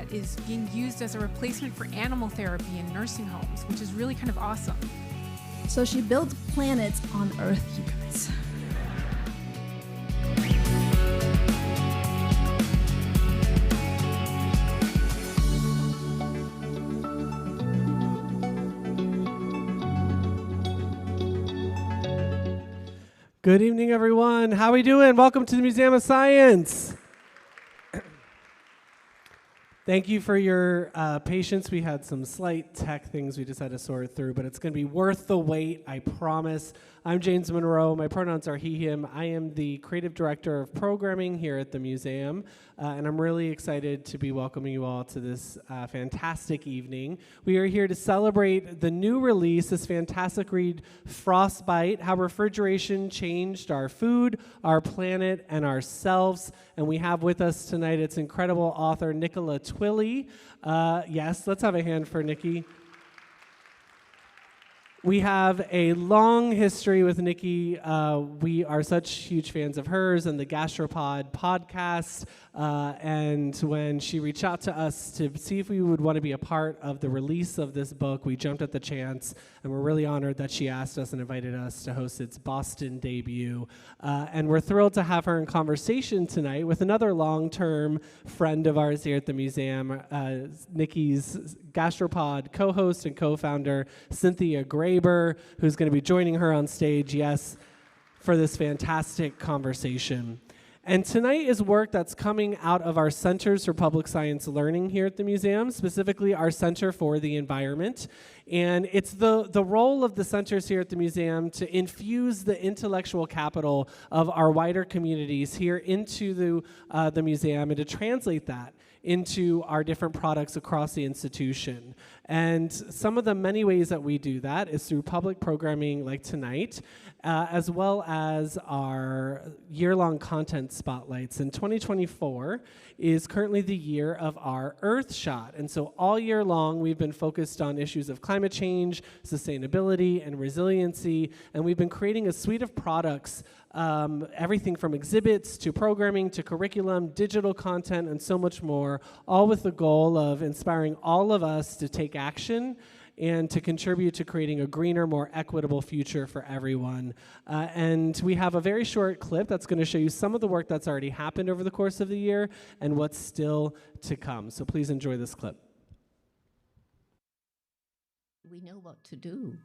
that is being used as a replacement for animal therapy in nursing homes, which is really kind of awesome. So she builds planets on Earth, you guys. Good evening, everyone. How are we doing? Welcome to the Museum of Science. Thank you for your patience. We had some slight tech things we just had to sort through, but it's going to be worth the wait, I promise. I'm James Monroe. My pronouns are he, him. I am the creative director of programming here at the museum, and I'm really excited to be welcoming you all to this fantastic evening. We are here to celebrate the new release, this fantastic read, Frostbite, How Refrigeration Changed Our Food, Our Planet, and Ourselves. And we have with us tonight its incredible author, Nicola Twilley. Yes, let's have a hand for Nikki. We have a long history with Nikki. We are such huge fans of hers and the Gastropod podcast. And when she reached out to us to see if we would want to be a part of the release of this book, we jumped at the chance, and we're really honored that she asked us and invited us to host its Boston debut. And we're thrilled to have her in conversation tonight with another long-term friend of ours here at the museum, Nikki's Gastropod co-host and co-founder, Cynthia Graber, who's going to be joining her on stage, yes, for this fantastic conversation. And tonight is work that's coming out of our Centers for Public Science Learning here at the museum, specifically our Center for the Environment. And it's the role of the centers here at the museum to infuse the intellectual capital of our wider communities here into the museum and to translate that into our different products across the institution. And some of the many ways that we do that is through public programming like tonight, as well as our year-long content spotlights. And 2024 is currently the year of our Earth Shot. And so all year long, we've been focused on issues of climate change, sustainability, and resiliency. And we've been creating a suite of products, everything from exhibits to programming to curriculum, digital content, and so much more, all with the goal of inspiring all of us to take action and to contribute to creating a greener, more equitable future for everyone. And we have a very short clip that's going to show you some of the work that's already happened over the course of the year and what's still to come. So please enjoy this clip. We know what to do.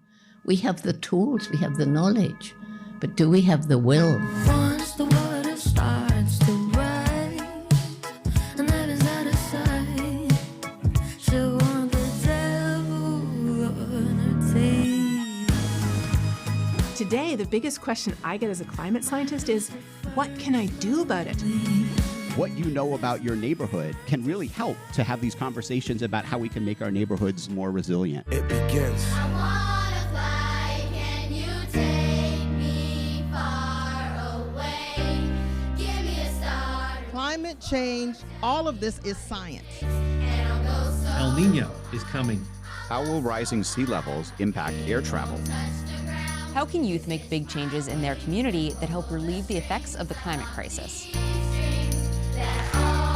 We have the tools, we have the knowledge, but do we have the will? Once the water starts to rise, and that is out of sight, she'll want the devil on her teeth. Today, the biggest question I get as a climate scientist is, what can I do about it? What you know about your neighborhood can really help to have these conversations about how we can make our neighborhoods more resilient. It begins. I wanna fly, can you take me far away? Give me a star. Climate change, all of this is science. And I'll go so El Nino is coming. How will rising sea levels impact air travel? touch the ground. How can youth make big changes in their community that help relieve the effects of the climate crisis? That all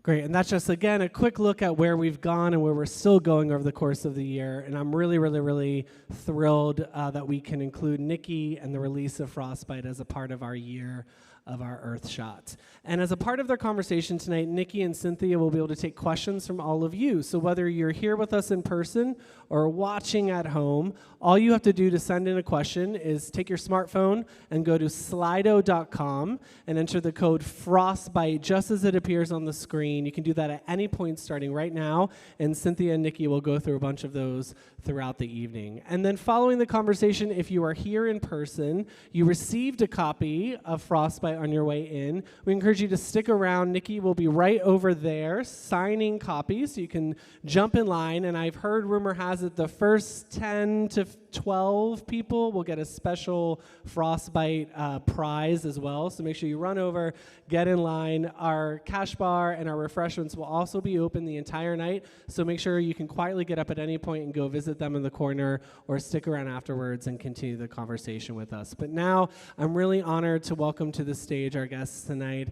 Great, and that's just, again, a quick look at where we've gone and where we're still going over the course of the year. And I'm really, really, really thrilled that we can include Nikki and the release of Frostbite as a part of our year of our Earth Shot. And as a part of their conversation tonight, Nikki and Cynthia will be able to take questions from all of you. So whether you're here with us in person or watching at home, all you have to do to send in a question is take your smartphone and go to slido.com and enter the code Frostbite just as it appears on the screen. You can do that at any point starting right now, and Cynthia and Nikki will go through a bunch of those throughout the evening. And then following the conversation, if you are here in person, you received a copy of Frostbite Frostbite on your way in. We encourage you to stick around. Nikki will be right over there signing copies, so you can jump in line. And I've heard, rumor has it, the first 10 to 12 people will get a special Frostbite prize as well. So make sure you run over, get in line. Our cash bar and our refreshments will also be open the entire night. So make sure you can quietly get up at any point and go visit them in the corner or stick around afterwards and continue the conversation with us. But now I'm really honored to welcome to the stage our guests tonight.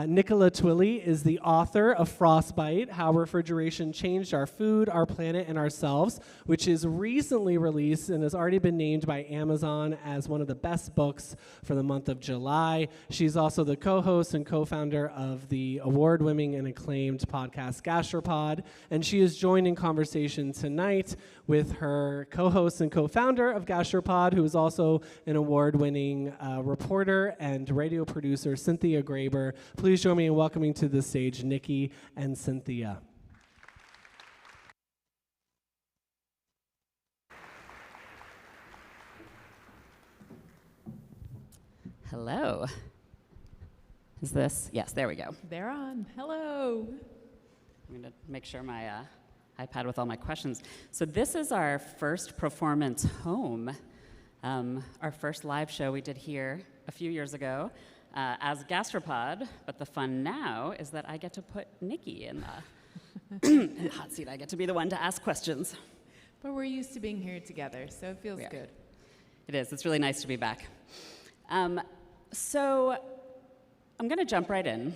Nicola Twilley is the author of Frostbite, How Refrigeration Changed Our Food, Our Planet, and Ourselves, which is recently released and has already been named by Amazon as one of the best books for the month of July. She's also the co-host and co-founder of the award-winning and acclaimed podcast Gastropod, and she is joined in conversation tonight with her co-host and co-founder of Gastropod, who is also an award-winning reporter and radio producer, Cynthia Graber. Please join me in welcoming to the stage Nikki and Cynthia. Hello. Is this? Yes, there we go. They're on. Hello. I'm going to make sure my iPad with all my questions. So this is our first performance home, our first live show we did here a few years ago as Gastropod, but the fun now is that I get to put Nikki in the hot seat. I get to be the one to ask questions. But we're used to being here together, so it feels good. It is. It's really nice to be back. So I'm going to jump right in.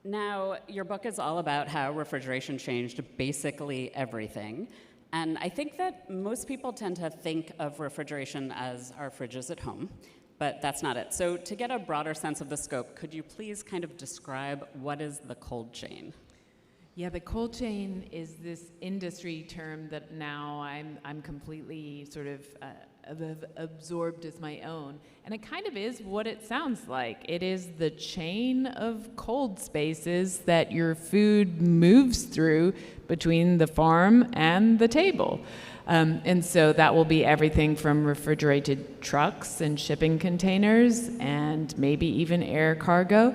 Now, your book is all about how refrigeration changed basically everything. And I think that most people tend to think of refrigeration as our fridges at home, but that's not it. So to get a broader sense of the scope, could you please kind of describe what is the cold chain? Yeah, the cold chain is this industry term that now I'm completely sort of absorbed as my own. And it kind of is what it sounds like. It is the chain of cold spaces that your food moves through between the farm and the table. And so that will be everything from refrigerated trucks and shipping containers and maybe even air cargo,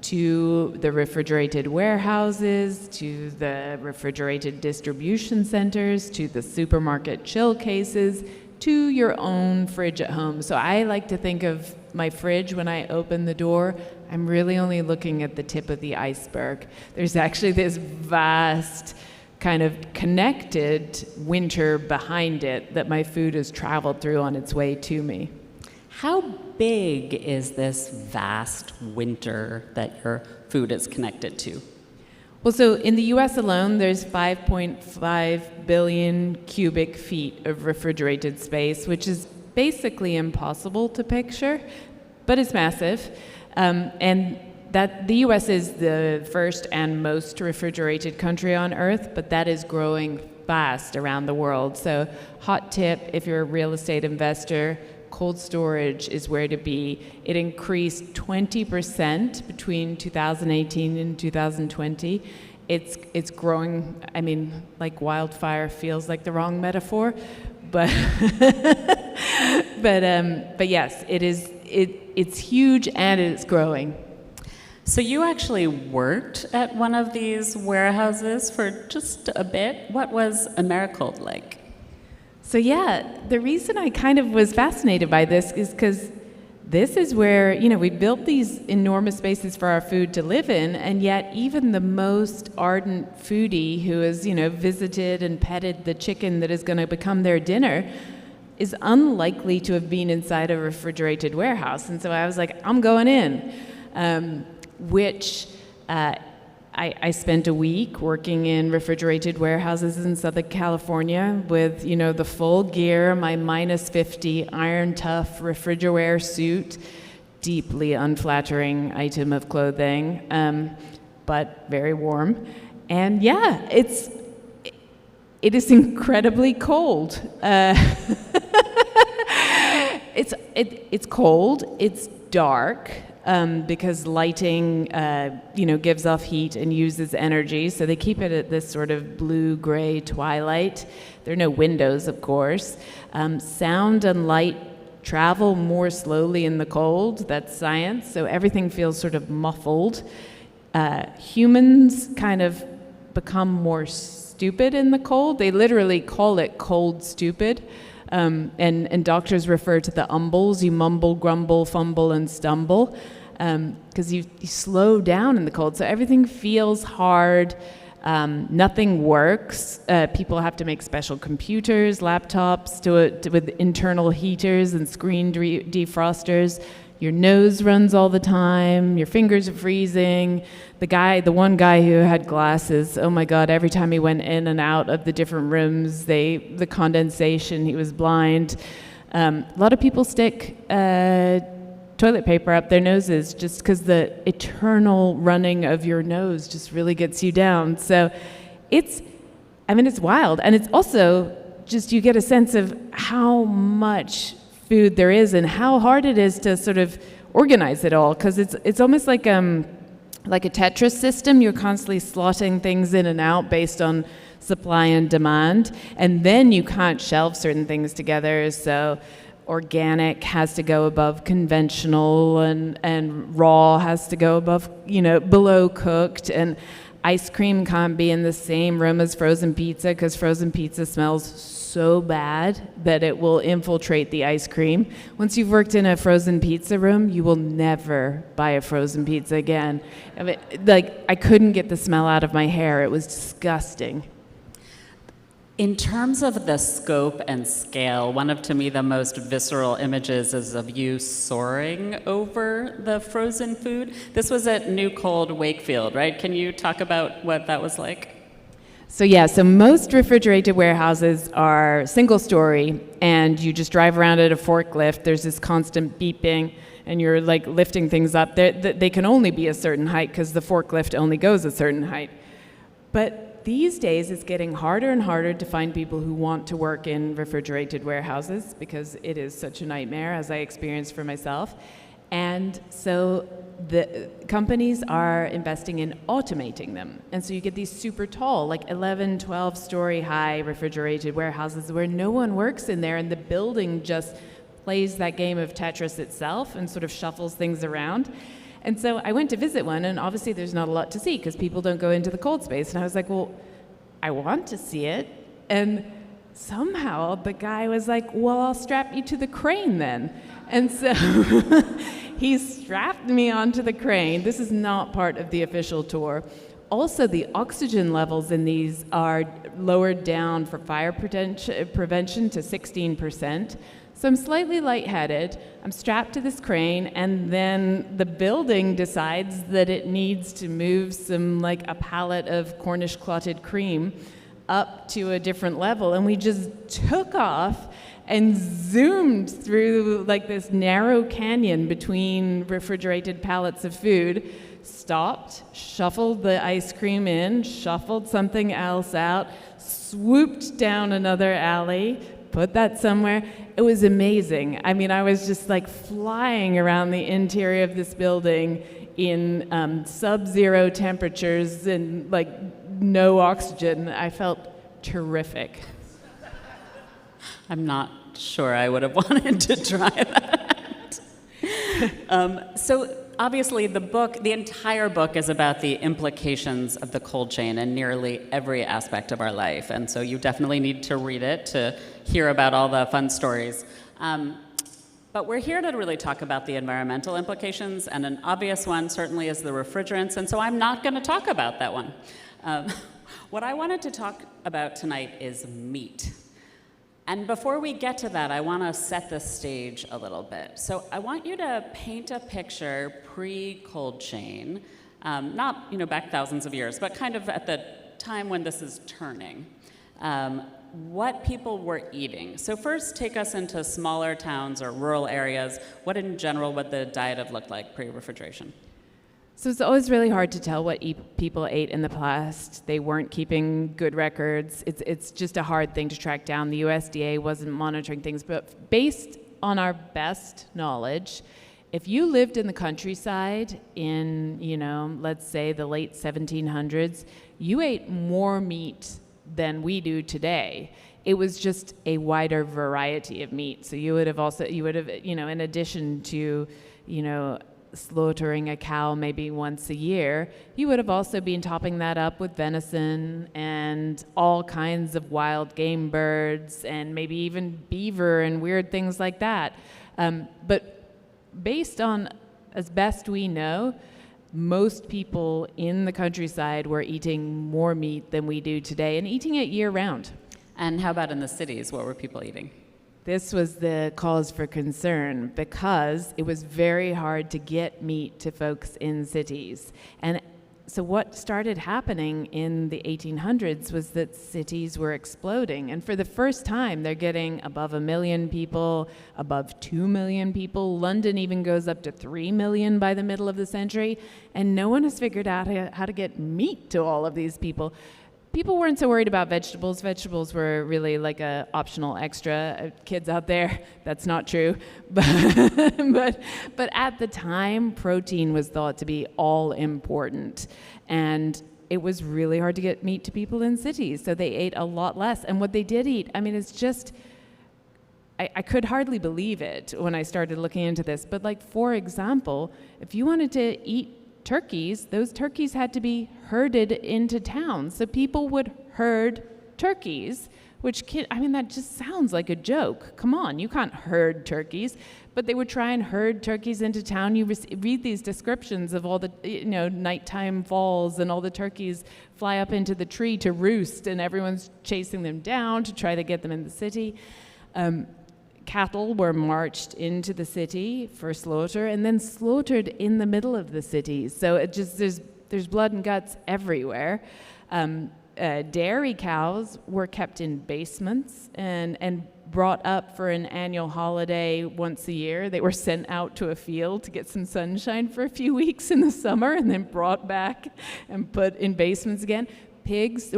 to the refrigerated warehouses, to the refrigerated distribution centers, to the supermarket chill cases, to your own fridge at home. So I like to think of my fridge when I open the door, I'm really only looking at the tip of the iceberg. There's actually this vast kind of connected winter behind it that my food has traveled through on its way to me. How big is this vast winter that your food is connected to? Well, so in the US alone, there's 5.5 billion cubic feet of refrigerated space, which is basically impossible to picture, but it's massive. And that the US is the first and most refrigerated country on Earth, but that is growing fast around the world. So hot tip, if you're a real estate investor, cold storage is where to be. It increased 20% between 2018 and 2020. It's growing, I mean, like wildfire feels like the wrong metaphor, but but yes, it's huge and it's growing. So you actually worked at one of these warehouses for just a bit. What was Americold like? So yeah, the reason I kind of was fascinated by this is because this is where, we built these enormous spaces for our food to live in, and yet even the most ardent foodie who has, visited and petted the chicken that is going to become their dinner is unlikely to have been inside a refrigerated warehouse. And so I was like, I'm going in, which I spent a week working in refrigerated warehouses in Southern California with, the full gear, my -50 iron tough refrigerate suit, deeply unflattering item of clothing, but very warm. And yeah, it is incredibly cold. It's cold, it's dark. Because lighting, gives off heat and uses energy, so they keep it at this sort of blue-gray twilight. There are no windows, of course. Sound and light travel more slowly in the cold. That's science. So everything feels sort of muffled. Humans kind of become more stupid in the cold. They literally call it cold stupid. And doctors refer to the umbles. You mumble, grumble, fumble, and stumble. Because you slow down in the cold. So everything feels hard. Nothing works. People have to make special computers, laptops with internal heaters and screen defrosters. Your nose runs all the time. Your fingers are freezing. The one guy who had glasses, oh my God, every time he went in and out of the different rooms, the condensation, he was blind. A lot of people stick toilet paper up their noses just because the eternal running of your nose just really gets you down. So it's wild. And it's also just, you get a sense of how much food there is and how hard it is to sort of organize it all, because it's almost like a Tetris system. You're constantly slotting things in and out based on supply and demand, and then you can't shelve certain things together. So organic has to go above conventional, and raw has to go above, below cooked, and ice cream can't be in the same room as frozen pizza because frozen pizza smells so bad that it will infiltrate the ice cream. Once you've worked in a frozen pizza room, you will never buy a frozen pizza again. I couldn't get the smell out of my hair. It was disgusting. In terms of the scope and scale, one of, to me, the most visceral images is of you soaring over the frozen food. This was at New Cold Wakefield, right? Can you talk about what that was like? So most refrigerated warehouses are single story, and you just drive around at a forklift. There's this constant beeping, and you're lifting things up. They can only be a certain height because the forklift only goes a certain height. But these days, it's getting harder and harder to find people who want to work in refrigerated warehouses because it is such a nightmare, as I experienced for myself. And so the companies are investing in automating them. And so you get these super tall, 11, 12-story high refrigerated warehouses where no one works in there, and the building just plays that game of Tetris itself and sort of shuffles things around. And so I went to visit one, and obviously there's not a lot to see because people don't go into the cold space. And I was like, well, I want to see it. And somehow the guy was like, well, I'll strap you to the crane then. And so he strapped me onto the crane. This is not part of the official tour. Also, the oxygen levels in these are lowered down for fire prevention to 16%. So I'm slightly lightheaded, I'm strapped to this crane, and then the building decides that it needs to move a pallet of Cornish clotted cream up to a different level, and we just took off and zoomed through this narrow canyon between refrigerated pallets of food, stopped, shuffled the ice cream in, shuffled something else out, swooped down another alley, put that somewhere. It was amazing. I was just flying around the interior of this building in sub-zero temperatures and no oxygen. I felt terrific. I'm not sure I would have wanted to try that. So obviously the entire book is about the implications of the cold chain in nearly every aspect of our life. And so you definitely need to read it to hear about all the fun stories. But we're here to really talk about the environmental implications, and an obvious one certainly is the refrigerants, and so I'm not going to talk about that one. What I wanted to talk about tonight is meat. And before we get to that, I want to set the stage a little bit. So I want you to paint a picture pre-cold chain, not back thousands of years, but kind of at the time when this is turning. What people were eating. So first, take us into smaller towns or rural areas. What in general would the diet have looked like pre-refrigeration? So it's always really hard to tell what people ate in the past. They weren't keeping good records. It's just a hard thing to track down. The USDA wasn't monitoring things. But based on our best knowledge, if you lived in the countryside in, let's say the late 1700s, you ate more meat than we do today. it was just a wider variety of meat. So you would have, in addition to, slaughtering a cow maybe once a year, you would have also been topping that up with venison and all kinds of wild game birds and maybe even beaver and weird things like that. But based on, as best we know, most people in the countryside were eating more meat than we do today and eating it year-round. And how about in the cities? What were people eating? This was the cause for concern because it was very hard to get meat to folks in cities. And so what started happening in the 1800s was that cities were exploding. And for the first time, they're getting above 1 million people, above 2 million people. London even goes up to 3 million by the middle of the century. And no one has figured out how to get meat to all of these people. People weren't so worried about vegetables. Vegetables were really like a optional extra. Kids out there, that's not true. But at the time, protein was thought to be all important. And it was really hard to get meat to people in cities, so they ate a lot less. And what they did eat, I mean, it's just, I could hardly believe it when I started looking into this. But like, for example, if you wanted to eat turkeys, those turkeys had to be herded into town. So people would herd turkeys, that just sounds like a joke. Come on, you can't herd turkeys. But they would try and herd turkeys into town. You read these descriptions of all the, nighttime falls and all the turkeys fly up into the tree to roost and everyone's chasing them down to try to get them in the city. Cattle were marched into the city for slaughter and then slaughtered in the middle of the city. So it just there's blood and guts everywhere. Dairy cows were kept in basements and brought up for an annual holiday once a year. They were sent out to a field to get some sunshine for a few weeks in the summer and then brought back and put in basements again. Pigs,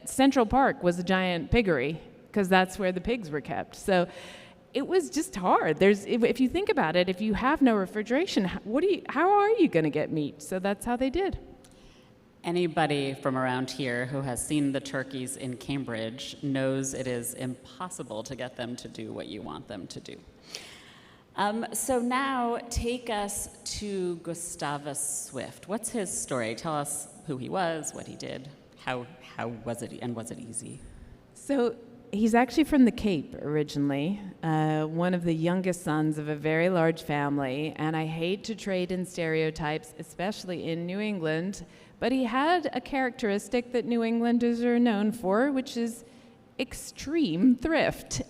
Central Park was a giant piggery, because that's where the pigs were kept. So it was just hard. If you think about it, if you have no refrigeration, how are you going to get meat? So that's how they did. Anybody from around here who has seen the turkeys in Cambridge knows it is impossible to get them to do what you want them to do. So now take us to Gustavus Swift. What's his story? Tell us who he was, what he did, how was it, and was it easy? So he's actually from the Cape originally, one of the youngest sons of a very large family, and I hate to trade in stereotypes, especially in New England, but he had a characteristic that New Englanders are known for, which is extreme thrift.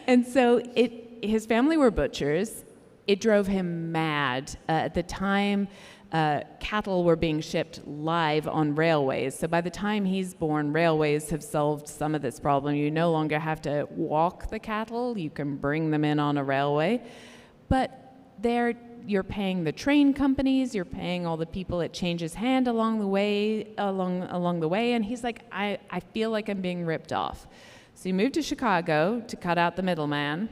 And so his family were butchers. It drove him mad. At the time, cattle were being shipped live on railways. So by the time he's born, railways have solved some of this problem. You no longer have to walk the cattle. You can bring them in on a railway. But you're paying the train companies, you're paying all the people it changes hand along the way, and he's like, I feel like I'm being ripped off. So he moved to Chicago to cut out the middleman.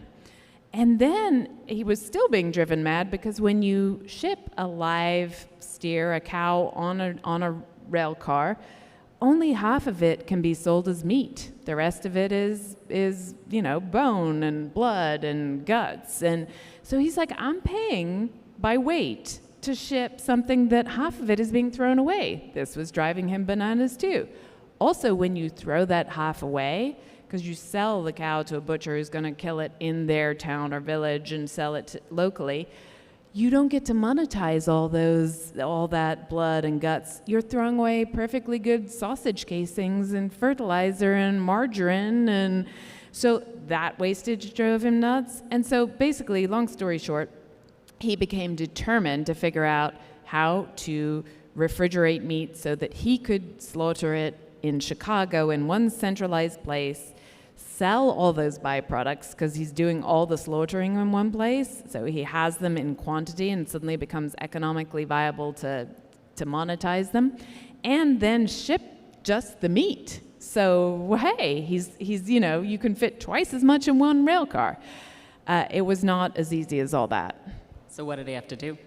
And then he was still being driven mad because when you ship a live steer, a cow, on a rail car, only half of it can be sold as meat. The rest of it is bone and blood and guts. And so he's like, I'm paying by weight to ship something that half of it is being thrown away. This was driving him bananas too. Also, when you throw that half away, because you sell the cow to a butcher who's going to kill it in their town or village and sell it locally, you don't get to monetize all that blood and guts. You're throwing away perfectly good sausage casings and fertilizer and margarine, and so that wastage drove him nuts. And so basically, long story short, he became determined to figure out how to refrigerate meat so that he could slaughter it in Chicago in one centralized place, sell all those byproducts because he's doing all the slaughtering in one place, so he has them in quantity and suddenly becomes economically viable to monetize them, and then ship just the meat. So hey, he's you can fit twice as much in one rail car. It was not as easy as all that. So what did he have to do?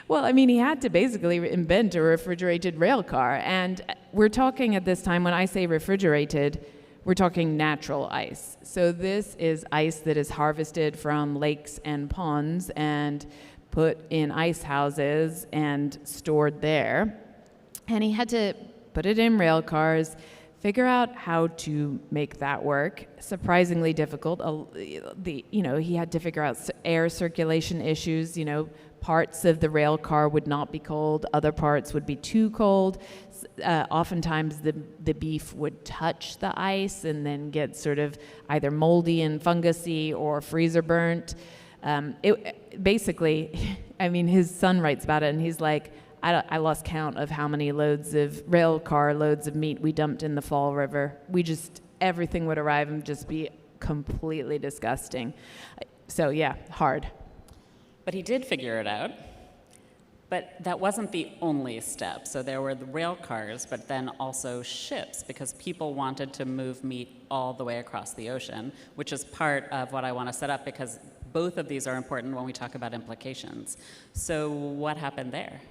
Well, he had to basically invent a refrigerated rail car, and we're talking at this time, when I say refrigerated, we're talking natural ice. So this is ice that is harvested from lakes and ponds and put in ice houses and stored there. And he had to put it in rail cars, figure out how to make that work. Surprisingly difficult. He had to figure out air circulation issues. Parts of the rail car would not be cold, other parts would be too cold. Oftentimes the beef would touch the ice and then get sort of either moldy and fungusy or freezer burnt. His son writes about it, and he's like, I lost count of how many rail car loads of meat we dumped in the Fall River. Everything would arrive and just be completely disgusting. So yeah, hard. But he did figure it out. But that wasn't the only step. So there were the rail cars, but then also ships, because people wanted to move meat all the way across the ocean, which is part of what I want to set up, because both of these are important when we talk about implications. So what happened there?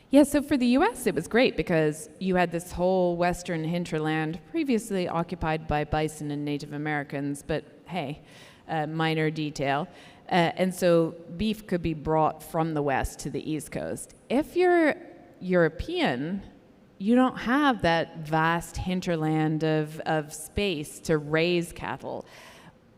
Yeah, so for the U.S., it was great because you had this whole western hinterland previously occupied by bison and Native Americans, but hey, minor detail. And so beef could be brought from the west to the east coast. If you're European, you don't have that vast hinterland of space to raise cattle.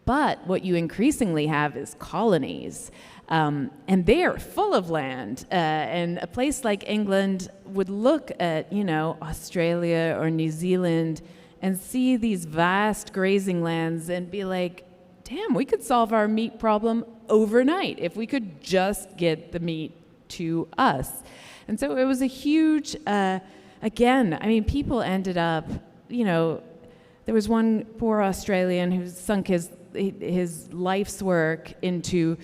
But what you increasingly have is colonies. And they are full of land. And a place like England would look at, Australia or New Zealand and see these vast grazing lands and be like, damn, we could solve our meat problem overnight if we could just get the meat to us. And so it was a huge, people ended up, there was one poor Australian who sunk his life's work into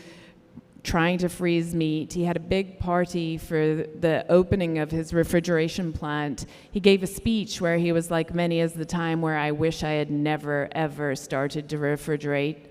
trying to freeze meat. He had a big party for the opening of his refrigeration plant. He gave a speech where he was like, many is the time where I wish I had never, ever started to refrigerate.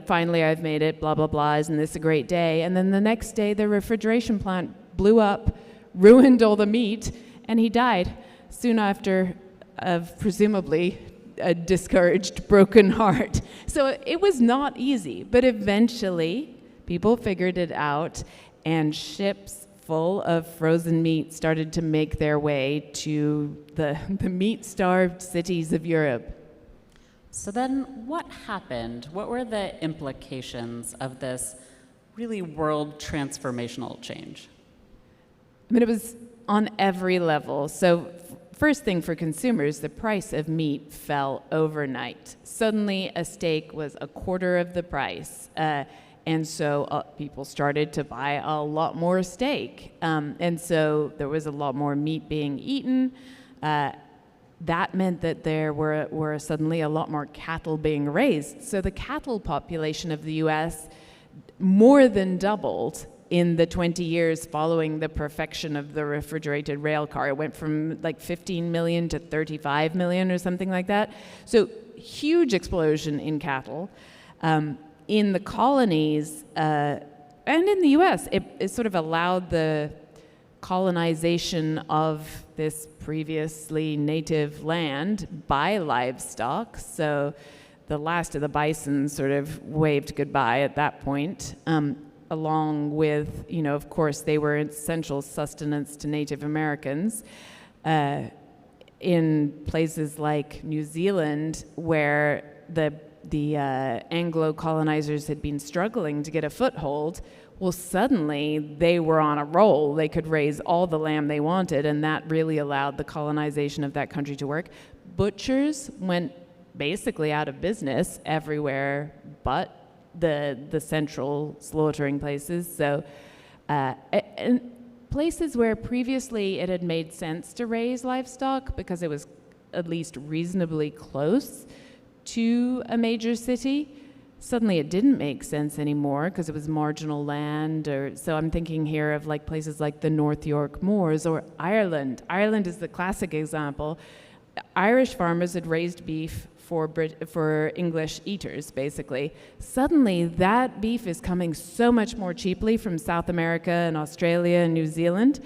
Finally I've made it, blah, blah, blah, isn't this a great day? And then the next day, the refrigeration plant blew up, ruined all the meat, and he died soon after of presumably a discouraged, broken heart. So it was not easy, but eventually people figured it out, and ships full of frozen meat started to make their way to the meat-starved cities of Europe. So then what happened? What were the implications of this really world transformational change? It was on every level. So first thing for consumers, the price of meat fell overnight. Suddenly a steak was a quarter of the price. And so people started to buy a lot more steak. And so there was a lot more meat being eaten. That meant that there were suddenly a lot more cattle being raised. So the cattle population of the U.S. more than doubled in the 20 years following the perfection of the refrigerated rail car. It went from like 15 million to 35 million or something like that. So huge explosion in cattle. In the colonies and in the U.S., it sort of allowed the colonization of this previously native land by livestock. So the last of the bison sort of waved goodbye at that point, along with, of course, they were essential sustenance to Native Americans. In places like New Zealand, where the Anglo colonizers had been struggling to get a foothold, well, suddenly they were on a roll. They could raise all the lamb they wanted, and that really allowed the colonization of that country to work. Butchers went basically out of business everywhere but the central slaughtering places. So, and places where previously it had made sense to raise livestock because it was at least reasonably close to a major city, suddenly it didn't make sense anymore because it was marginal land. So I'm thinking here of like places like the North York Moors or Ireland. Ireland is the classic example. Irish farmers had raised beef for English eaters, basically. Suddenly, that beef is coming so much more cheaply from South America and Australia and New Zealand,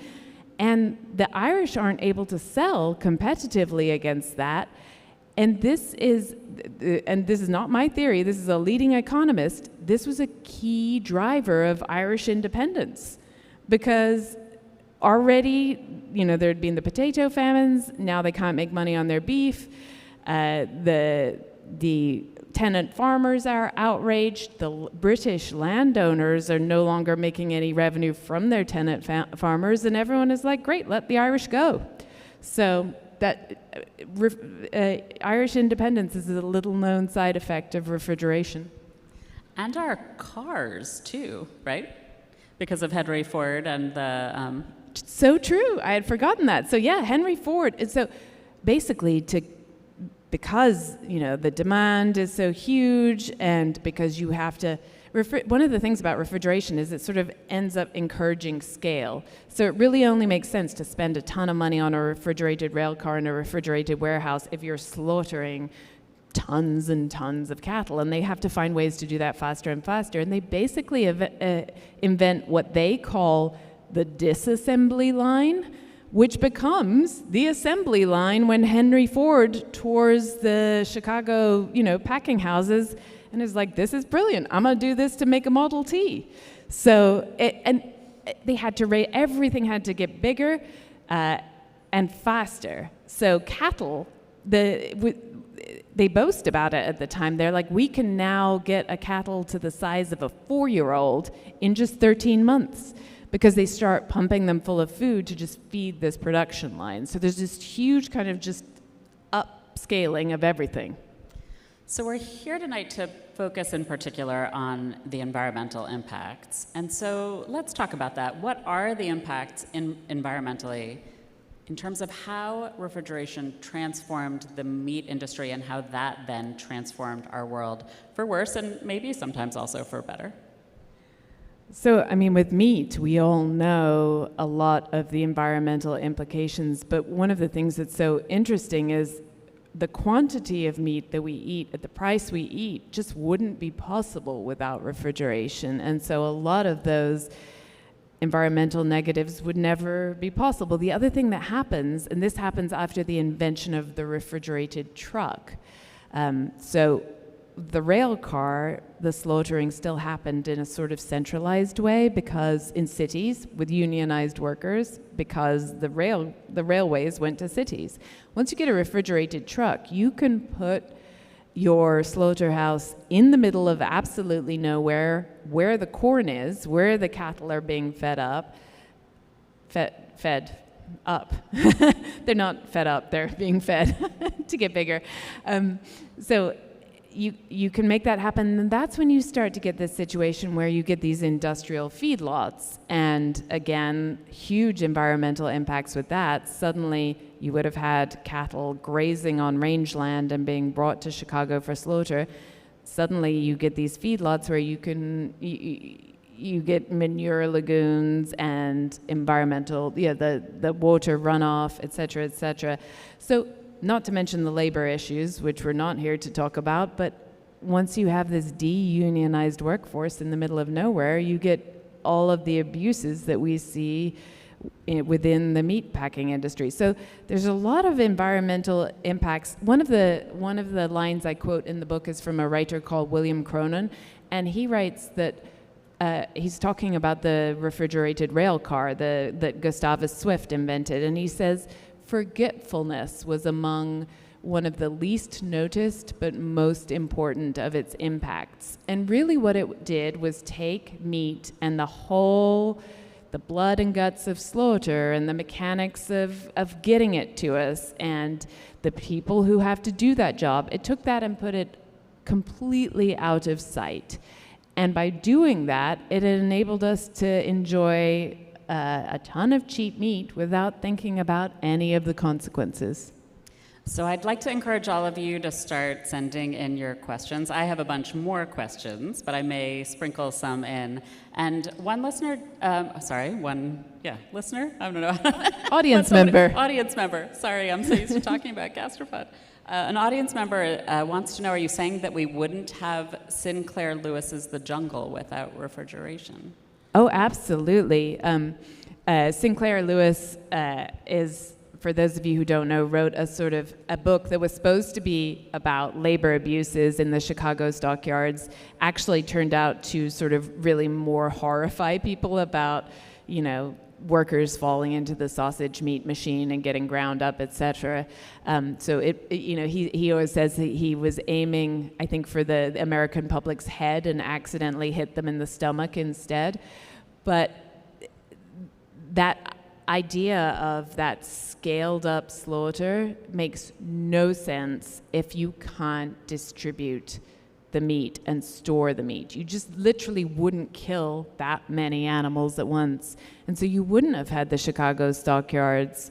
And the Irish aren't able to sell competitively against that. And this is not my theory, this is a leading economist, this was a key driver of Irish independence. Because already, there had been the potato famines, now they can't make money on their beef, the tenant farmers are outraged, the British landowners are no longer making any revenue from their tenant farmers, and everyone is like, great, let the Irish go. So that Irish independence is a little known side effect of refrigeration. And our cars too, right? Because of Henry Ford and the... So true, I had forgotten that. So yeah, Henry Ford, and so basically because the demand is so huge, and because you have to one of the things about refrigeration is it sort of ends up encouraging scale. So it really only makes sense to spend a ton of money on a refrigerated rail car in a refrigerated warehouse if you're slaughtering tons and tons of cattle, and they have to find ways to do that faster and faster. And they basically invent what they call the disassembly line, which becomes the assembly line when Henry Ford tours the Chicago, packing houses and is like, this is brilliant. I'm going to do this to make a Model T. So, they had to everything had to get bigger and faster. So cattle, they boast about it at the time. They're like, we can now get a cattle to the size of a 4-year-old in just 13 months. Because they start pumping them full of food to just feed this production line. So there's this huge kind of just upscaling of everything. So we're here tonight to focus in particular on the environmental impacts. And so let's talk about that. What are the impacts environmentally in terms of how refrigeration transformed the meat industry and how that then transformed our world for worse and maybe sometimes also for better? So, with meat, we all know a lot of the environmental implications, but one of the things that's so interesting is the quantity of meat that we eat at the price we eat just wouldn't be possible without refrigeration. And so a lot of those environmental negatives would never be possible. The other thing that happens, and this happens after the invention of the refrigerated truck, so the rail car, the slaughtering still happened in a sort of centralized way because in cities with unionized workers, because the railways went to cities. Once you get a refrigerated truck, you can put your slaughterhouse in the middle of absolutely nowhere, where the corn is, where the cattle are being fed up. They're not fed up, they're being fed to get bigger. So you can make that happen, and that's when you start to get this situation where you get these industrial feedlots, and again, huge environmental impacts with that. Suddenly, you would have had cattle grazing on rangeland and being brought to Chicago for slaughter. Suddenly, you get these feedlots where you get manure lagoons and environmental, the water runoff, et cetera, et cetera. So, not to mention the labor issues, which we're not here to talk about, but once you have this de-unionized workforce in the middle of nowhere, you get all of the abuses that we see within the meat packing industry. So there's a lot of environmental impacts. One of the lines I quote in the book is from a writer called William Cronin, and he writes that he's talking about the refrigerated rail car that Gustavus Swift invented, and he says, forgetfulness was among one of the least noticed but most important of its impacts. And really what it did was take meat and the blood and guts of slaughter and the mechanics of getting it to us and the people who have to do that job, it took that and put it completely out of sight. And by doing that, it enabled us to enjoy a ton of cheap meat without thinking about any of the consequences. So I'd like to encourage all of you to start sending in your questions. I have a bunch more questions, but I may sprinkle some in. And one listener, listener? I don't know. Audience member. Audience member. Sorry, I'm so used to talking about Gastropod. An audience member wants to know, are you saying that we wouldn't have Sinclair Lewis's The Jungle without refrigeration? Oh, absolutely. Sinclair Lewis is, for those of you who don't know, wrote a book that was supposed to be about labor abuses in the Chicago stockyards, actually turned out to sort of really more horrify people about, workers falling into the sausage meat machine and getting ground up, etc. So he always says that he was aiming, I think, for the American public's head and accidentally hit them in the stomach instead. But that idea of that scaled up slaughter makes no sense if you can't distribute the meat and store the meat. You just literally wouldn't kill that many animals at once. And so you wouldn't have had the Chicago stockyards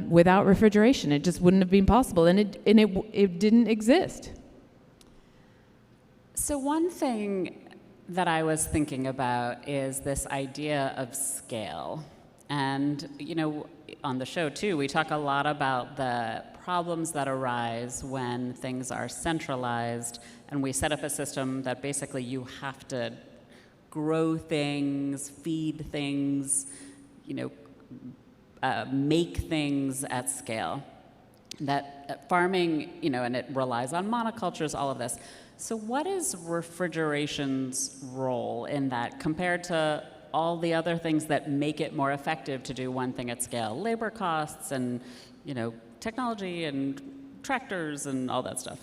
without refrigeration. It just wouldn't have been possible, and it didn't exist. So one thing that I was thinking about is this idea of scale. And, on the show, too, we talk a lot about the problems that arise when things are centralized and we set up a system that basically you have to grow things, feed things, make things at scale. That farming, and it relies on monocultures, all of this. So what is refrigeration's role in that compared to all the other things that make it more effective to do one thing at scale? Labor costs and, technology and tractors and all that stuff.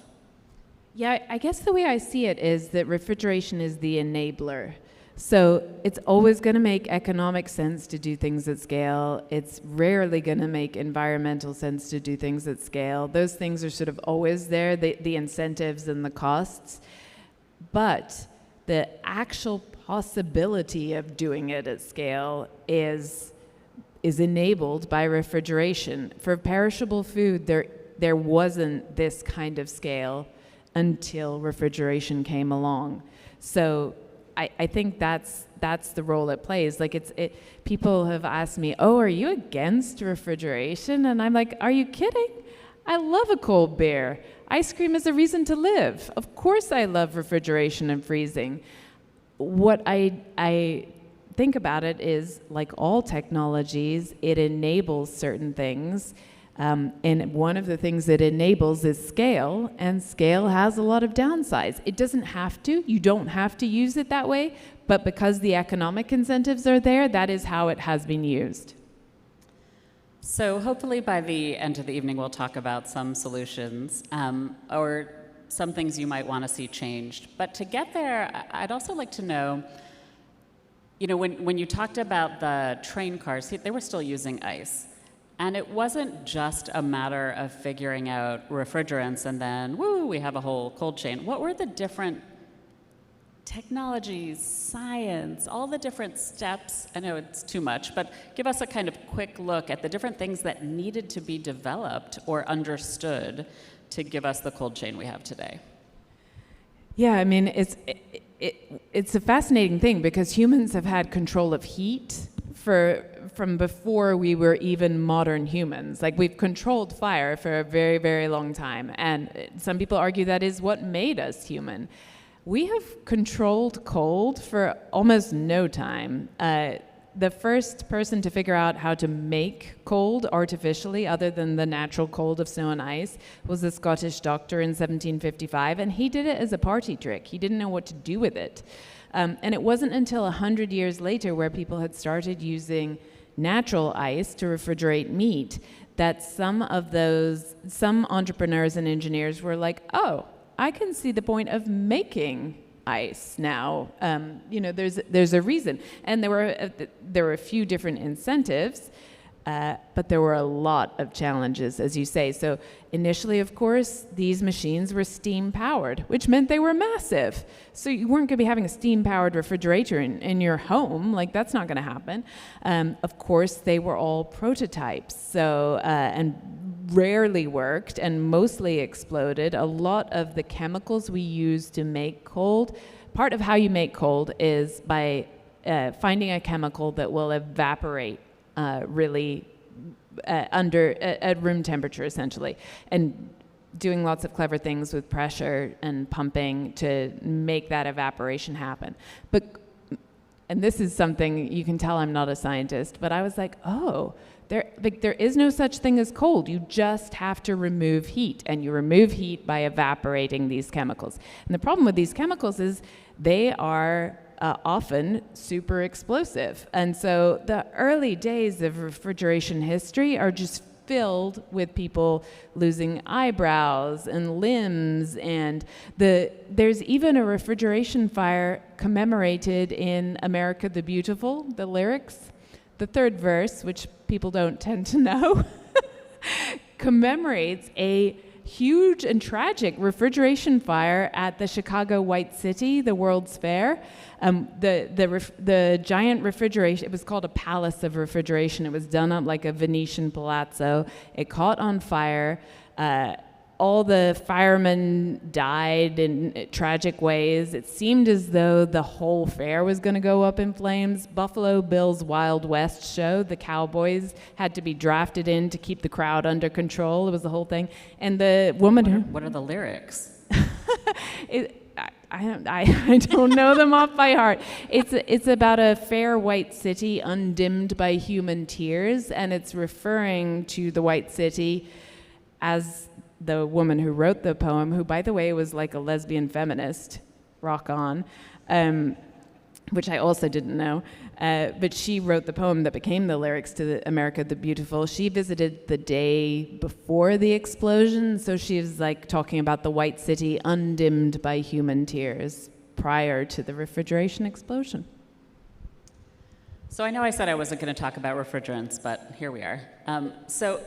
Yeah, I guess the way I see it is that refrigeration is the enabler. So it's always going to make economic sense to do things at scale. It's rarely going to make environmental sense to do things at scale. Those things are sort of always there, the incentives and the costs. But the actual possibility of doing it at scale is enabled by refrigeration. For perishable food, there wasn't this kind of scale until refrigeration came along. So I think that's the role it plays. People have asked me, "Oh, are you against refrigeration?" And I'm like, "Are you kidding? I love a cold beer. Ice cream is a reason to live. Of course I love refrigeration and freezing." What I think about it is, like all technologies, it enables certain things. And one of the things it enables is scale, and scale has a lot of downsides. It doesn't have to. You don't have to use it that way, but because the economic incentives are there, that is how it has been used. So hopefully by the end of the evening, we'll talk about some solutions or some things you might want to see changed. But to get there, I'd also like to know, when you talked about the train cars, they were still using ice. And it wasn't just a matter of figuring out refrigerants and then, woo, we have a whole cold chain. What were the different technologies, science, all the different steps? I know it's too much, but give us a kind of quick look at the different things that needed to be developed or understood to give us the cold chain we have today. Yeah, I mean, it's a fascinating thing because humans have had control of heat from before we were even modern humans. Like, we've controlled fire for a very, very long time, and some people argue that is what made us human. We have controlled cold for almost no time. The first person to figure out how to make cold artificially, other than the natural cold of snow and ice, was a Scottish doctor in 1755, and he did it as a party trick. He didn't know what to do with it. And it wasn't until 100 years later, where people had started using natural ice to refrigerate meat, that some entrepreneurs and engineers were like, oh, I can see the point of making ice now. There's a reason. And there were a few different incentives, but there were a lot of challenges, as you say. So initially, of course, these machines were steam-powered, which meant they were massive. So you weren't going to be having a steam-powered refrigerator in your home. Like, that's not going to happen. Of course, they were all prototypes, and rarely worked and mostly exploded. A lot of the chemicals we use to make cold, part of how you make cold is by finding a chemical that will evaporate really at room temperature, essentially, and doing lots of clever things with pressure and pumping to make that evaporation happen. But and this is something you can tell I'm not a scientist, but I was like, oh, there is no such thing as cold. You just have to remove heat, and you remove heat by evaporating these chemicals. And the problem with these chemicals is they are often super explosive. And so the early days of refrigeration history are just filled with people losing eyebrows and limbs, and there's even a refrigeration fire commemorated in America the Beautiful, the lyrics. The third verse, which people don't tend to know, commemorates a huge and tragic refrigeration fire at the Chicago White City, the World's Fair. The giant refrigeration, it was called a palace of refrigeration. It was done up like a Venetian palazzo. It caught on fire. All the firemen died in tragic ways. It seemed as though the whole fair was going to go up in flames. Buffalo Bill's Wild West show, the cowboys had to be drafted in to keep the crowd under control. It was the whole thing. And the woman What are the lyrics? I don't know them off by heart. It's about a fair white city undimmed by human tears, and it's referring to the white city as the woman who wrote the poem, who, by the way, was like a lesbian feminist, rock on, which I also didn't know. But she wrote the poem that became the lyrics to America the Beautiful. She visited the day before the explosion, so she was like talking about the white city undimmed by human tears prior to the refrigeration explosion. So I know I said I wasn't going to talk about refrigerants, but here we are. So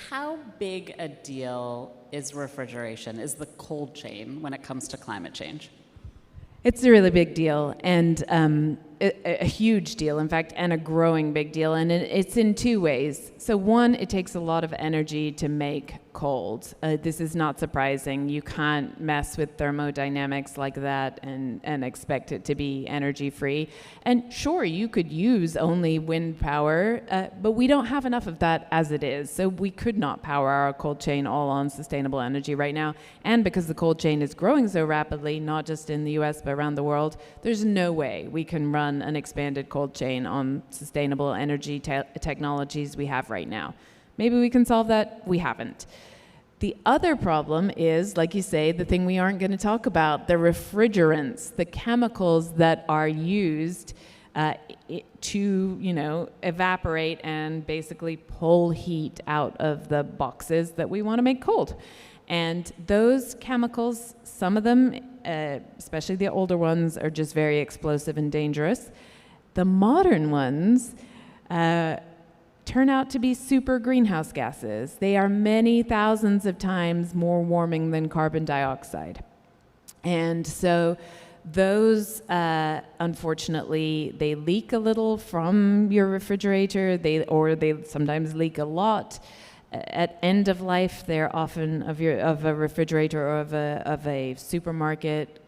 how big a deal is refrigeration, is the cold chain when it comes to climate change? It's a really big deal, and a huge deal, in fact, and a growing big deal. And it's in two ways. So one, it takes a lot of energy to make cold. This is not surprising. You can't mess with thermodynamics like that and expect it to be energy-free. And sure, you could use only wind power, but we don't have enough of that as it is. So we could not power our cold chain all on sustainable energy right now. And because the cold chain is growing so rapidly, not just in the US, but around the world, there's no way we can run an expanded cold chain on sustainable energy technologies we have right now. Maybe we can solve that. We haven't. The other problem is, like you say, the thing we aren't going to talk about, the refrigerants, the chemicals that are used to, evaporate and basically pull heat out of the boxes that we want to make cold. And those chemicals, some of them, especially the older ones, are just very explosive and dangerous. The modern ones turn out to be super greenhouse gases. They are many thousands of times more warming than carbon dioxide. And so those, unfortunately, they leak a little from your refrigerator, they sometimes leak a lot. At end of life, they're often of a refrigerator or of a supermarket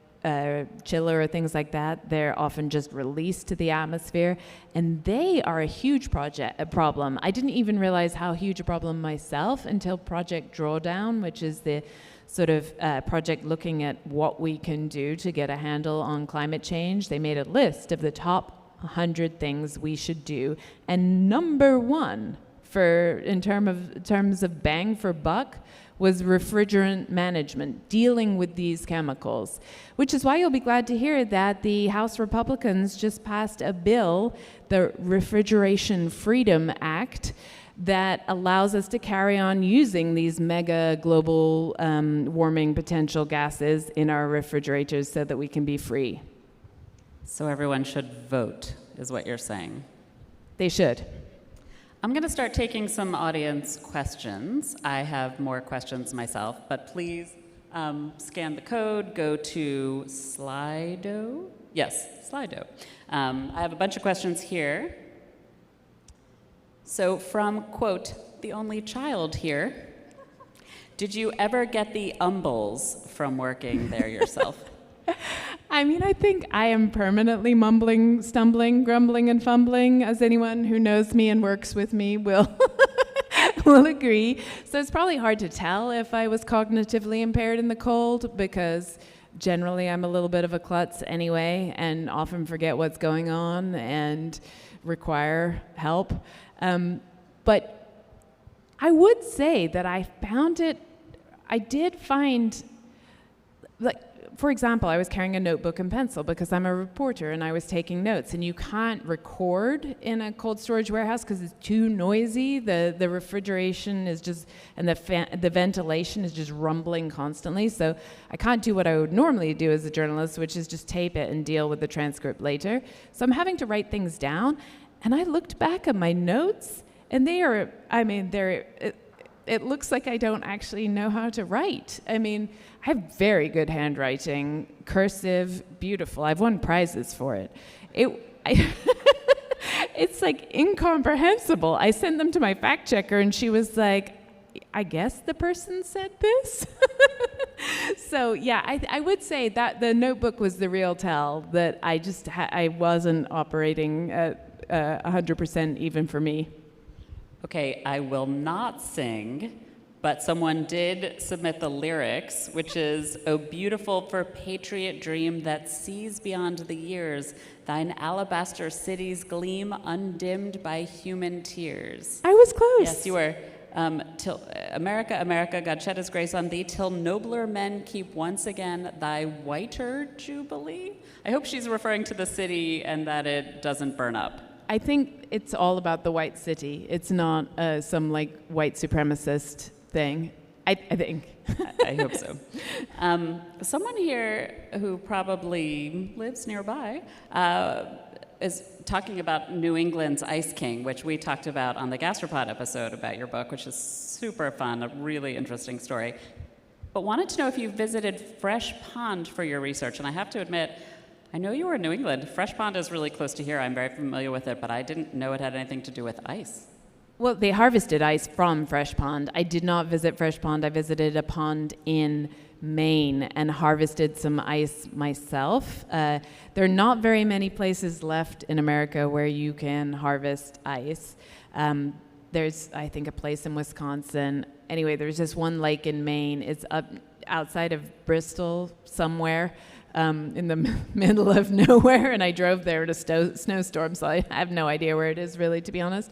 chiller or things like that. They're often just released to the atmosphere, and they are a huge problem. I didn't even realize how huge a problem myself until Project Drawdown, which is the sort of project looking at what we can do to get a handle on climate change. They made a list of the top 100 things we should do, and number one, in terms of bang for buck, was refrigerant management, dealing with these chemicals, which is why you'll be glad to hear that the House Republicans just passed a bill, the Refrigeration Freedom Act, that allows us to carry on using these mega global warming potential gases in our refrigerators so that we can be free. So everyone should vote, is what you're saying? They should. I'm going to start taking some audience questions. I have more questions myself, but please scan the code, go to Slido. Yes, Slido. I have a bunch of questions here. So from, quote, the only child here, did you ever get the umbles from working there yourself? I mean, I think I am permanently mumbling, stumbling, grumbling, and fumbling, as anyone who knows me and works with me will agree. So it's probably hard to tell if I was cognitively impaired in the cold, because generally I'm a little bit of a klutz anyway, and often forget what's going on and require help. But I would say that I did find, like, for example, I was carrying a notebook and pencil because I'm a reporter and I was taking notes, and you can't record in a cold storage warehouse because it's too noisy. The refrigeration is just, and the ventilation is just rumbling constantly. So I can't do what I would normally do as a journalist, which is just tape it and deal with the transcript later. So I'm having to write things down, and I looked back at my notes, and it looks like I don't actually know how to write. I mean, I have very good handwriting, cursive, beautiful. I've won prizes for it. It's like incomprehensible. I sent them to my fact checker, and she was like, I guess the person said this. So yeah, I would say that the notebook was the real tell, that I wasn't operating at 100% even for me. Okay, I will not sing, but someone did submit the lyrics, which is, "O beautiful for patriot dream that sees beyond the years, thine alabaster cities gleam undimmed by human tears." I was close. Yes, you were. Till America, America, God shed his grace on thee, till nobler men keep once again thy whiter jubilee. I hope she's referring to the city and that it doesn't burn up. I think it's all about the white city. It's not some like white supremacist thing. I think. I hope so. Someone here who probably lives nearby is talking about New England's Ice King, which we talked about on the Gastropod episode about your book, which is super fun, a really interesting story. But wanted to know if you visited Fresh Pond for your research. And I have to admit, I know you were in New England. Fresh Pond is really close to here. I'm very familiar with it, but I didn't know it had anything to do with ice. Well, they harvested ice from Fresh Pond. I did not visit Fresh Pond. I visited a pond in Maine and harvested some ice myself. There are not very many places left in America where you can harvest ice. There's, I think, a place in Wisconsin. Anyway, there's this one lake in Maine. It's up outside of Bristol somewhere. In the middle of nowhere, and I drove there in a snowstorm, so I have no idea where it is really, to be honest.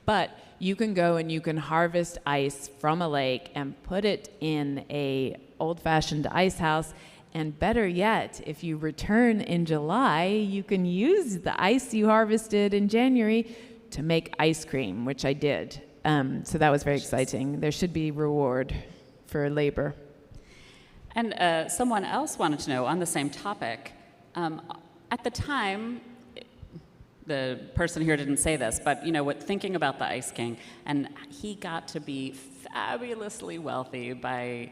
But you can go and you can harvest ice from a lake and put it in a old-fashioned ice house, and better yet, if you return in July, you can use the ice you harvested in January to make ice cream, which I did. So that was very exciting. There should be reward for labor. And someone else wanted to know on the same topic. At the time, the person here didn't say this, but thinking about the Ice King, and he got to be fabulously wealthy by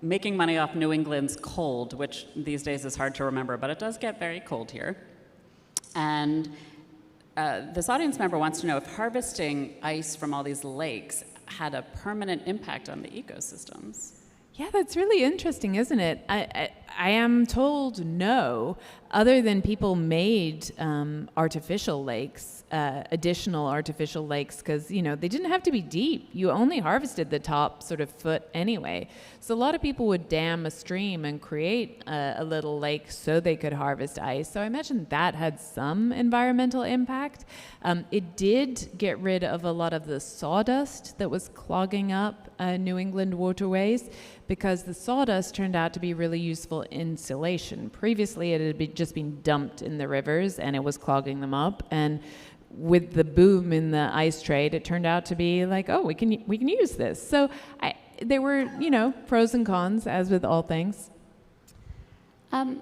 making money off New England's cold, which these days is hard to remember, but it does get very cold here. And this audience member wants to know if harvesting ice from all these lakes had a permanent impact on the ecosystems. Yeah, that's really interesting, isn't it? I am told no, other than people made artificial lakes, additional artificial lakes, because, they didn't have to be deep. You only harvested the top sort of foot anyway. So a lot of people would dam a stream and create a little lake so they could harvest ice. So I imagine that had some environmental impact. It did get rid of a lot of the sawdust that was clogging up New England waterways, because the sawdust turned out to be really useful insulation. Previously, it had just been dumped in the rivers, and it was clogging them up. And with the boom in the ice trade, it turned out to be like, oh, we can use this. So there were, pros and cons, as with all things.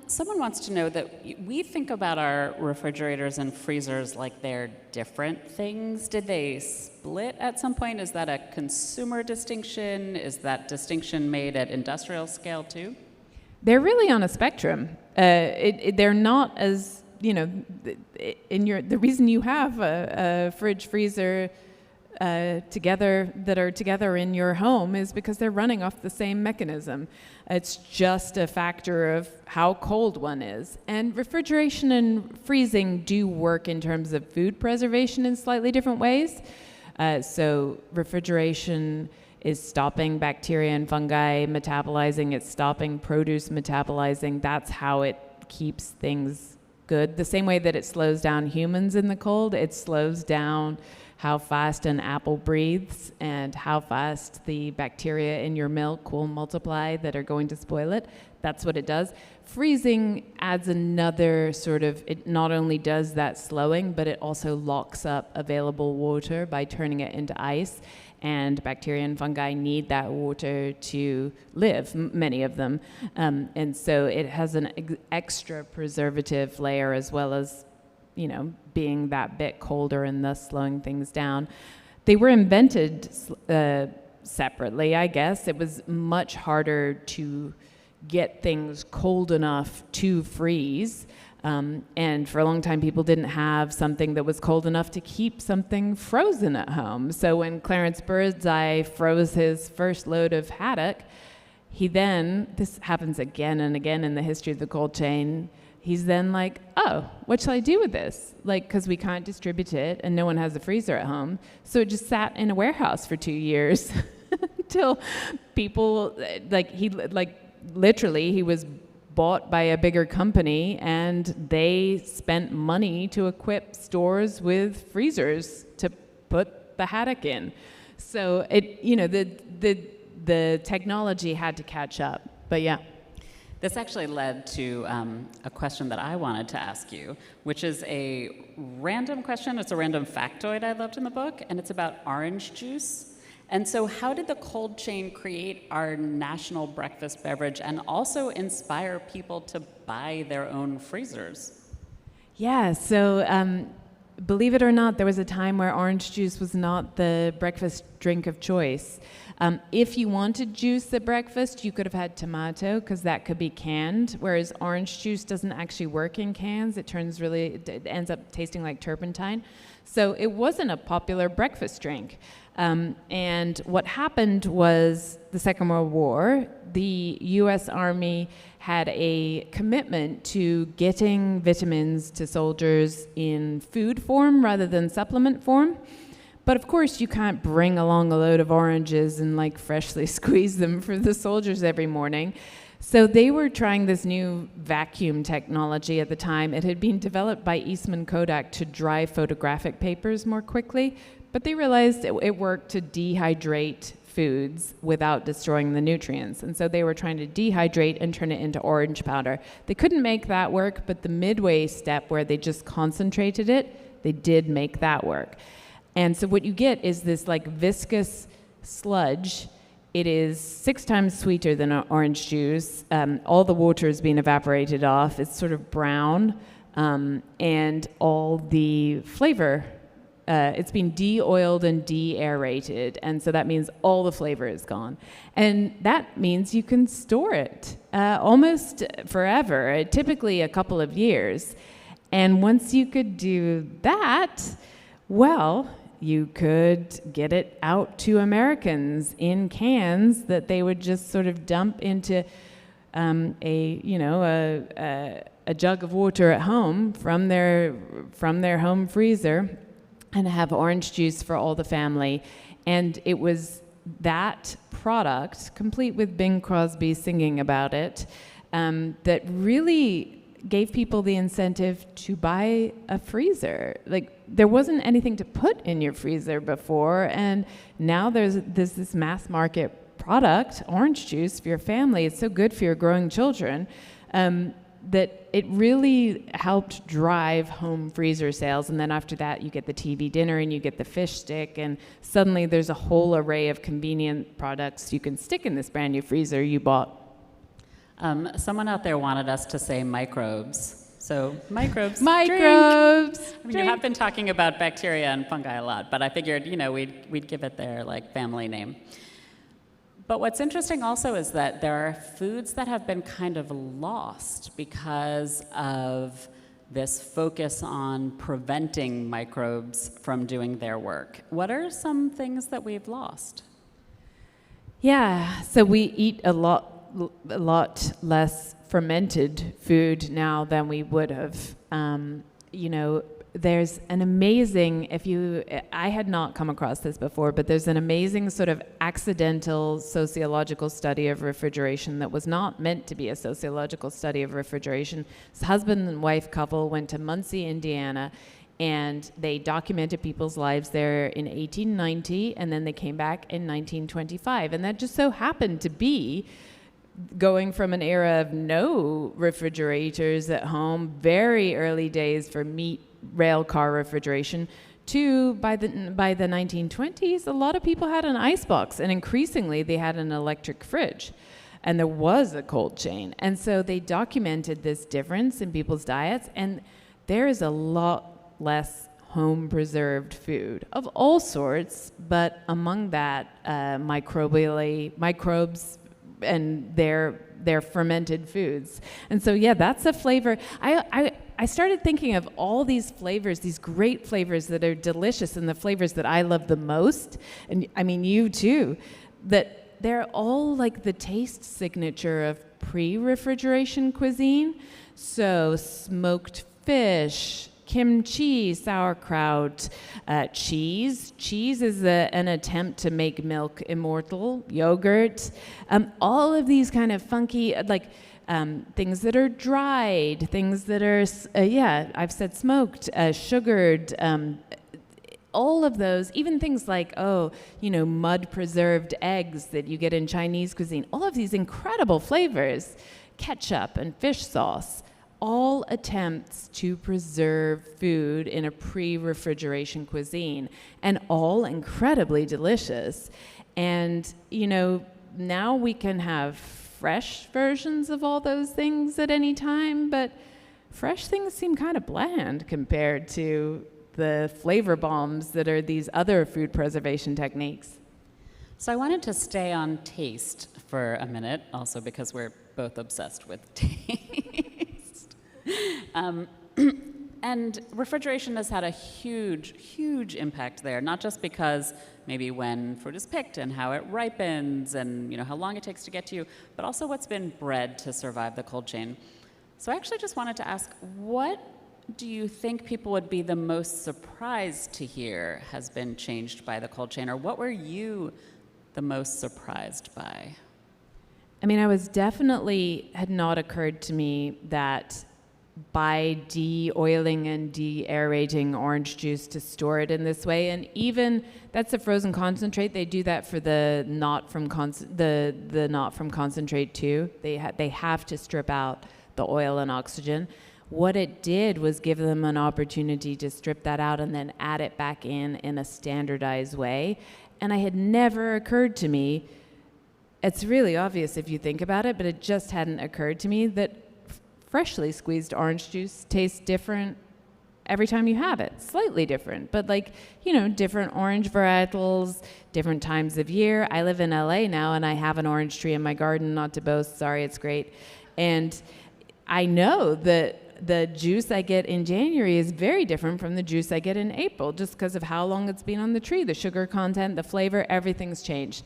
Someone wants to know that we think about our refrigerators and freezers like they're different things. Did they split at some point? Is that a consumer distinction? Is that distinction made at industrial scale too? They're really on a spectrum. They're not as, the reason you have a fridge freezer together in your home is because they're running off the same mechanism. It's just a factor of how cold one is. And refrigeration and freezing do work in terms of food preservation in slightly different ways. So refrigeration is stopping bacteria and fungi metabolizing. It's stopping produce metabolizing. That's how it keeps things good. The same way that it slows down humans in the cold, it slows down how fast an apple breathes and how fast the bacteria in your milk will multiply that are going to spoil it. That's what it does. Freezing adds another sort of, it not only does that slowing, but it also locks up available water by turning it into ice. And bacteria and fungi need that water to live, many of them. And so it has an extra preservative layer as well as, you know, being that bit colder and thus slowing things down. They were invented separately, I guess. It was much harder to get things cold enough to freeze. And for a long time, people didn't have something that was cold enough to keep something frozen at home. So when Clarence Birdseye froze his first load of haddock, he then, this happens again and again in the history of the cold chain, he's then like, oh, what shall I do with this? Like, because we can't distribute it and no one has a freezer at home. So it just sat in a warehouse for 2 years until people, literally, he was bought by a bigger company and they spent money to equip stores with freezers to put the haddock in. So it, you know, the technology had to catch up, but yeah. This actually led to a question that I wanted to ask you, which is a random question. It's a random factoid I loved in the book, and it's about orange juice. And so how did the cold chain create our national breakfast beverage and also inspire people to buy their own freezers? Yeah, so believe it or not, there was a time where orange juice was not the breakfast drink of choice. If you wanted juice at breakfast, you could have had tomato because that could be canned, whereas orange juice doesn't actually work in cans. It ends up tasting like turpentine. So it wasn't a popular breakfast drink. And what happened was the Second World War, the U.S. Army had a commitment to getting vitamins to soldiers in food form rather than supplement form. But of course, you can't bring along a load of oranges and like freshly squeeze them for the soldiers every morning. So they were trying this new vacuum technology at the time. It had been developed by Eastman Kodak to dry photographic papers more quickly, but they realized it worked to dehydrate foods without destroying the nutrients. And so they were trying to dehydrate and turn it into orange powder. They couldn't make that work, but the midway step where they just concentrated it, they did make that work. And so what you get is this like viscous sludge. It is 6 times sweeter than orange juice. All the water is being evaporated off. It's sort of brown, and all the flavor, it's been de-oiled and de-aerated, and so that means all the flavor is gone. And that means you can store it almost forever, typically a couple of years. And once you could do that, well, you could get it out to Americans in cans that they would just sort of dump into a jug of water at home from their home freezer and have orange juice for all the family. And it was that product, complete with Bing Crosby singing about it, that really gave people the incentive to buy a freezer. Like, there wasn't anything to put in your freezer before, and now there's this mass market product, orange juice, for your family. It's so good for your growing children, that it really helped drive home freezer sales. And then after that, you get the TV dinner and you get the fish stick, and suddenly there's a whole array of convenient products you can stick in this brand new freezer you bought. Someone out there wanted us to say microbes. So microbes. Microbes. Drink. I mean, you have been talking about bacteria and fungi a lot, but I figured, we'd give it their family name. But what's interesting also is that there are foods that have been kind of lost because of this focus on preventing microbes from doing their work. What are some things that we've lost? Yeah, so we eat a lot less fermented food now than we would have. there's an amazing, I had not come across this before, but there's an amazing sort of accidental sociological study of refrigeration that was not meant to be a sociological study of refrigeration. This husband and wife couple went to Muncie, Indiana, and they documented people's lives there in 1890, and then they came back in 1925. And that just so happened to be going from an era of no refrigerators at home, very early days for meat rail car refrigeration, to by the 1920s, a lot of people had an icebox, and increasingly they had an electric fridge. And there was a cold chain. And so they documented this difference in people's diets, and there is a lot less home-preserved food of all sorts, but among that, microbes and their fermented foods. And so, yeah, that's a flavor. I started thinking of all these flavors, these great flavors that are delicious, and the flavors that I love the most, and I mean you too, that they're all like the taste signature of pre-refrigeration cuisine. So smoked fish, kimchi, sauerkraut, cheese. Cheese is an attempt to make milk immortal. Yogurt. All of these kind of funky, things that are dried, things that are, I've said smoked, sugared, all of those, even things like, mud preserved eggs that you get in Chinese cuisine, all of these incredible flavors, ketchup and fish sauce, all attempts to preserve food in a pre-refrigeration cuisine, and all incredibly delicious. And, now we can have fresh versions of all those things at any time, but fresh things seem kind of bland compared to the flavor bombs that are these other food preservation techniques. So I wanted to stay on taste for a minute, also because we're both obsessed with taste. And refrigeration has had a huge, huge impact there, not just because maybe when fruit is picked and how it ripens and how long it takes to get to you, but also what's been bred to survive the cold chain. So I actually just wanted to ask, what do you think people would be the most surprised to hear has been changed by the cold chain, or what were you the most surprised by? I mean, had not occurred to me that by de-oiling and de-aerating orange juice to store it in this way, and even that's a frozen concentrate. They do that for the not from concentrate too. They have to strip out the oil and oxygen. What it did was give them an opportunity to strip that out and then add it back in a standardized way. And it had never occurred to me. It's really obvious if you think about it, but it just hadn't occurred to me that freshly squeezed orange juice tastes different every time you have it, slightly different, but different orange varietals, different times of year. I live in LA now, and I have an orange tree in my garden, not to boast, sorry, it's great. And I know that the juice I get in January is very different from the juice I get in April, just because of how long it's been on the tree, the sugar content, the flavor, everything's changed.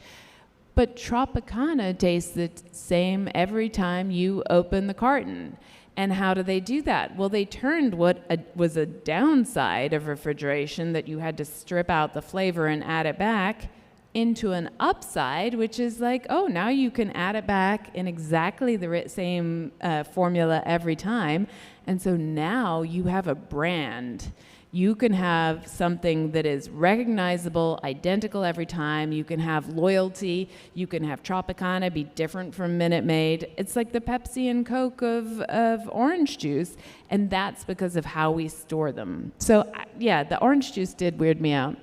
But Tropicana tastes the same every time you open the carton. And how do they do that? Well, they turned what was a downside of refrigeration, that you had to strip out the flavor and add it back, into an upside, which is like, now you can add it back in exactly the same formula every time. And so now you have a brand. You can have something that is recognizable, identical every time. You can have loyalty. You can have Tropicana be different from Minute Maid. It's like the Pepsi and Coke of orange juice, and that's because of how we store them. So, the orange juice did weird me out.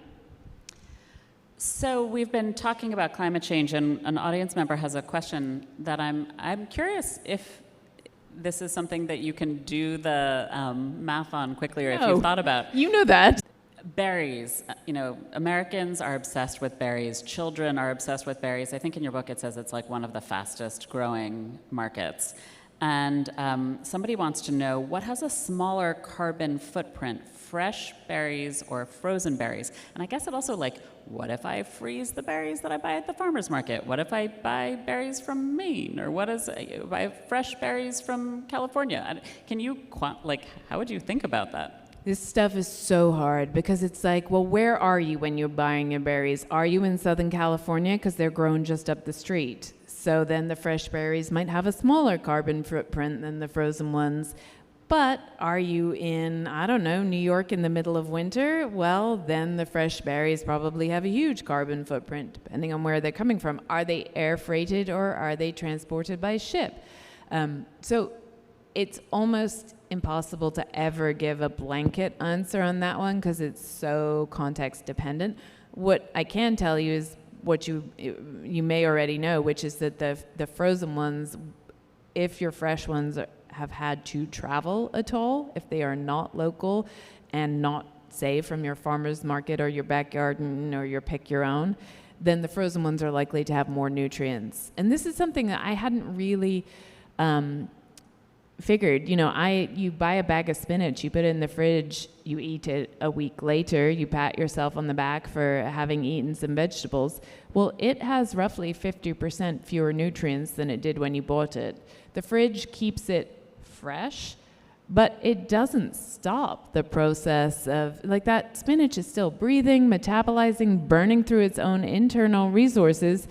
So we've been talking about climate change, and an audience member has a question that I'm curious if this is something that you can do the math on quickly, or if you've thought about. You know that. Berries. Americans are obsessed with berries. Children are obsessed with berries. I think in your book it says it's like one of the fastest growing markets. And somebody wants to know, what has a smaller carbon footprint, fresh berries or frozen berries? And I guess it also, what if I freeze the berries that I buy at the farmer's market? What if I buy berries from Maine? Or if I have fresh berries from California? Can you, how would you think about that? This stuff is so hard because it's like, well, where are you when you're buying your berries? Are you in Southern California? Because they're grown just up the street. So then the fresh berries might have a smaller carbon footprint than the frozen ones. But are you in, I don't know, New York in the middle of winter? Well, then the fresh berries probably have a huge carbon footprint, depending on where they're coming from. Are they air freighted or are they transported by ship? So it's almost impossible to ever give a blanket answer on that one because it's so context dependent. What I can tell you is what you may already know, which is that the frozen ones, if your fresh ones have had to travel at all, if they are not local and not, say, from your farmer's market or your back garden or your pick your own, then the frozen ones are likely to have more nutrients. And this is something that I hadn't really figured. You buy a bag of spinach, you put it in the fridge, you eat it a week later, you pat yourself on the back for having eaten some vegetables. Well, it has roughly 50% fewer nutrients than it did when you bought it. The fridge keeps it fresh, but it doesn't stop the process of, like, that spinach is still breathing, metabolizing, burning through its own internal resources,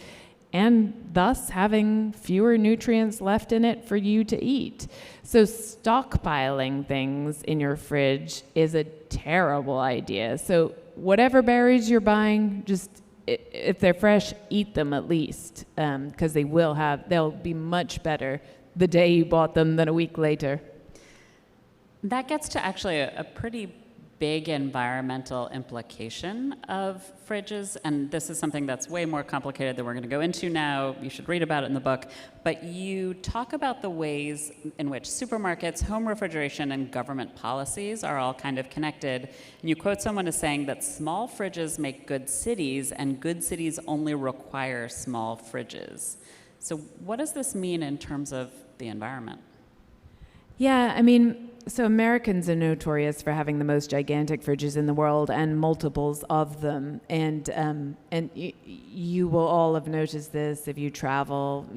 and thus having fewer nutrients left in it for you to eat. So stockpiling things in your fridge is a terrible idea. So whatever berries you're buying, just if they're fresh, eat them at least, because they'll be much better the day you bought them than a week later. That gets to actually a pretty big environmental implication of fridges, and this is something that's way more complicated than we're going to go into now. You should read about it in the book. But you talk about the ways in which supermarkets, home refrigeration, and government policies are all kind of connected. And you quote someone as saying that small fridges make good cities, and good cities only require small fridges. So what does this mean in terms of the environment? Yeah, so Americans are notorious for having the most gigantic fridges in the world and multiples of them. And you will all have noticed this if you travel.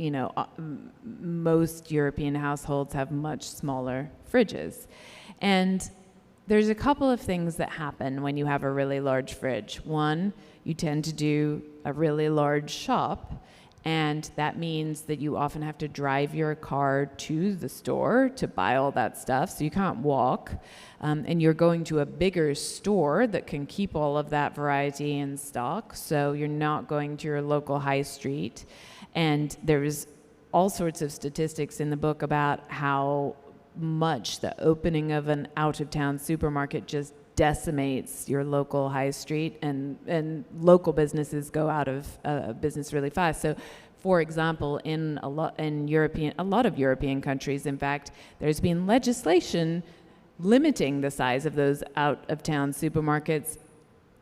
Most European households have much smaller fridges. And there's a couple of things that happen when you have a really large fridge. One, you tend to do a really large shop. And that means that you often have to drive your car to the store to buy all that stuff, so you can't walk. And you're going to a bigger store that can keep all of that variety in stock, so you're not going to your local high street. And there's all sorts of statistics in the book about how much the opening of an out-of-town supermarket just decimates your local high street, and local businesses go out of business really fast. So, for example, in a lot of European countries, in fact, there's been legislation limiting the size of those out-of-town supermarkets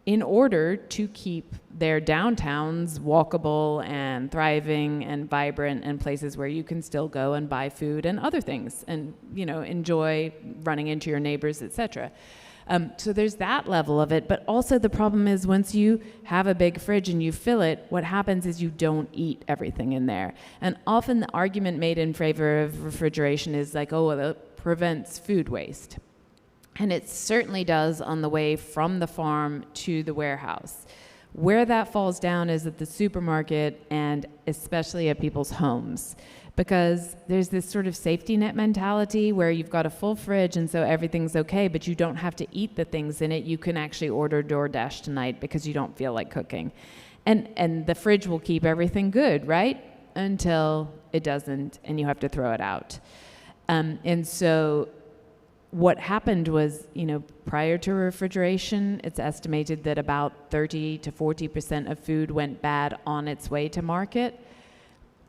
in order to keep their downtowns walkable and thriving and vibrant, and places where you can still go and buy food and other things and enjoy running into your neighbors, etc. So there's that level of it, but also the problem is once you have a big fridge and you fill it, what happens is you don't eat everything in there. And often the argument made in favor of refrigeration is like, oh, well, it prevents food waste. And it certainly does on the way from the farm to the warehouse. Where that falls down is at the supermarket and especially at people's homes. Because there's this sort of safety net mentality where you've got a full fridge and so everything's okay, but you don't have to eat the things in it. You can actually order DoorDash tonight because you don't feel like cooking. And the fridge will keep everything good, right? Until it doesn't and you have to throw it out. And so what happened was, prior to refrigeration, it's estimated that about 30 to 40% of food went bad on its way to market.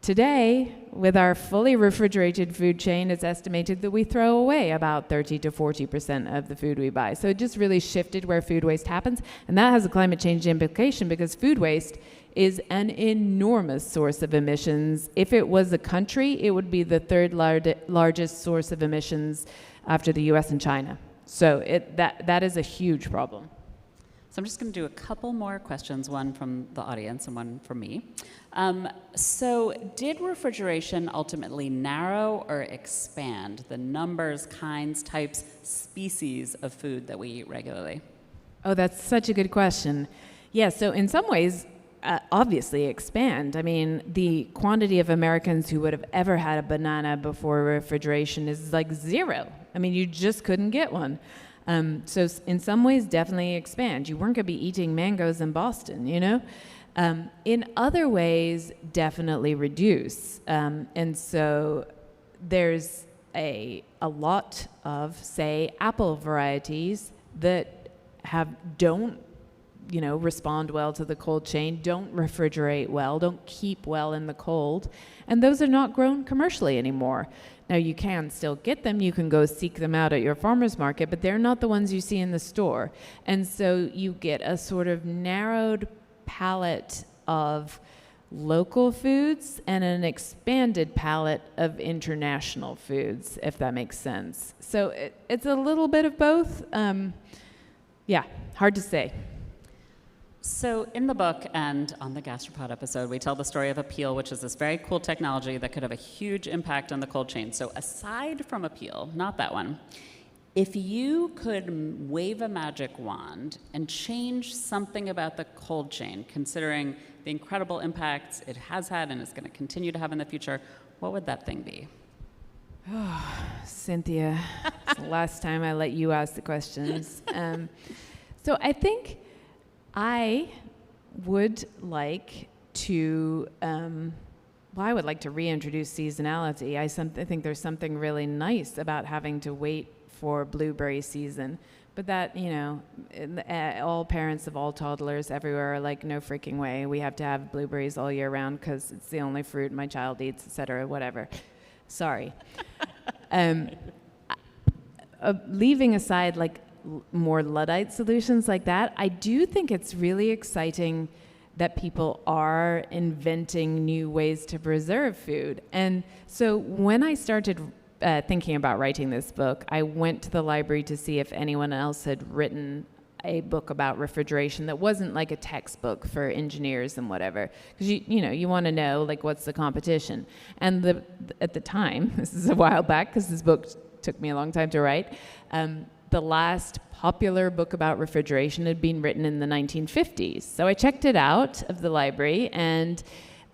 Today, with our fully refrigerated food chain, it's estimated that we throw away about 30 to 40% of the food we buy. So it just really shifted where food waste happens. And that has a climate change implication because food waste is an enormous source of emissions. If it was a country, it would be the third largest source of emissions after the US and China. So that is a huge problem. So I'm just going to do a couple more questions, one from the audience and one from me. So did refrigeration ultimately narrow or expand the numbers, kinds, types, species of food that we eat regularly? Oh, that's such a good question. Yeah, so in some ways, obviously expand. I mean, the quantity of Americans who would have ever had a banana before refrigeration is like zero. I mean, you just couldn't get one. So in some ways, definitely expand. You weren't going to be eating mangoes in Boston, you know? In other ways, definitely reduce. And so there's a lot of, say, apple varieties that don't respond well to the cold chain, don't refrigerate well, don't keep well in the cold, and those are not grown commercially anymore. Now, you can still get them. You can go seek them out at your farmer's market, but they're not the ones you see in the store. And so you get a sort of narrowed palette of local foods and an expanded palette of international foods, if that makes sense. So it's a little bit of both. Yeah, hard to say. So in the book and on the Gastropod episode, we tell the story of a peel, which is this very cool technology that could have a huge impact on the cold chain. So aside from a peel, not that one, if you could wave a magic wand and change something about the cold chain, considering the incredible impacts it has had and is going to continue to have in the future, what would that thing be? Oh, Cynthia, it's the last time I let you ask the questions. So I think I would like to, I would like to reintroduce seasonality. I think there's something really nice about having to wait for blueberry season. But that, all parents of all toddlers everywhere are like, no freaking way. We have to have blueberries all year round because it's the only fruit my child eats, et cetera, whatever. Sorry. Leaving aside, like, more Luddite solutions like that, I do think it's really exciting that people are inventing new ways to preserve food. And so when I started thinking about writing this book, I went to the library to see if anyone else had written a book about refrigeration that wasn't like a textbook for engineers and whatever, because you want to know, like, what's the competition. And at the time, this is a while back because this book took me a long time to write, the last popular book about refrigeration had been written in the 1950s. So I checked it out of the library, and